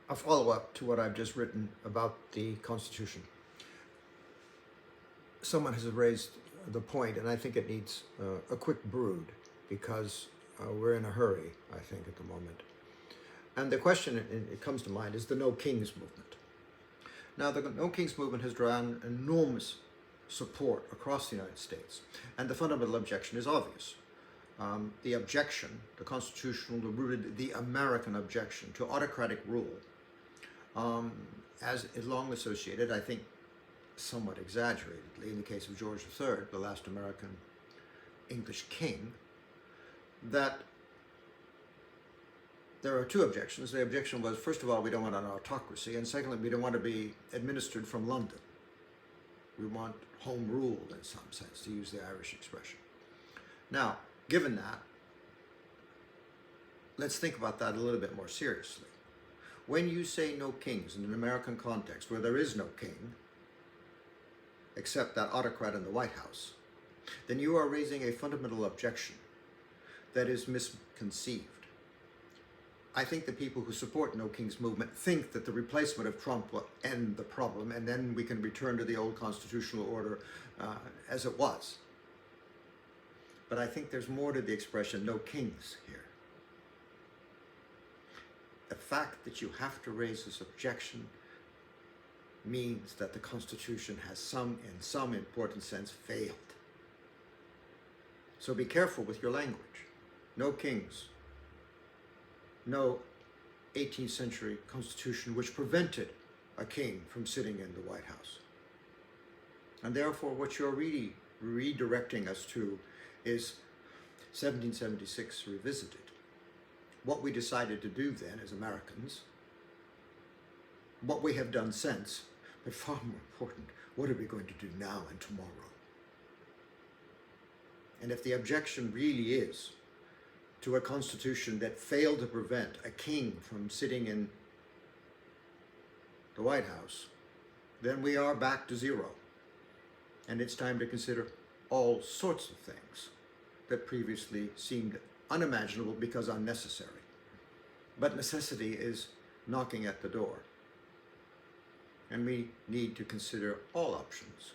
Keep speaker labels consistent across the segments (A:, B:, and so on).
A: a follow-up to what I've just written about the Constitution. Someone has raised the point, and I think it needs a quick brood, because we're in a hurry, I think, at the moment. And the question it comes to mind is the No Kings movement. Now, the No Kings movement has drawn enormous support across the United States, and the fundamental objection is obvious. The objection, the constitutional, the American objection to autocratic rule, as is long associated, I think somewhat exaggeratedly, in the case of George III, the last American English king, that there are two objections. The objection was, first of all, we don't want an autocracy, and secondly, we don't want to be administered from London. We want home rule, in some sense, to use the Irish expression. Now, given that, let's think about that a little bit more seriously. When you say no kings in an American context where there is no king, except that autocrat in the White House, then you are raising a fundamental objection that is misconceived. I think the people who support No Kings movement think that the replacement of Trump will end the problem, and then we can return to the old constitutional order as it was. But I think there's more to the expression no kings here. The fact that you have to raise this objection means that the Constitution has in some important sense, failed. So be careful with your language. No kings. No 18th century Constitution which prevented a king from sitting in the White House. And therefore, what you're really redirecting us to is 1776 revisited. What we decided to do then as Americans, what we have done since, but far more important, what are we going to do now and tomorrow? And if the objection really is to a constitution that failed to prevent a king from sitting in the White House, then we are back to zero. And it's time to consider all sorts of things that previously seemed unimaginable because unnecessary. But necessity is knocking at the door. And we need to consider all options.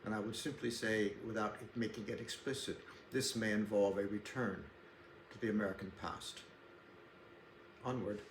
A: And I would simply say, without making it explicit, this may involve a return to the American past. Onward.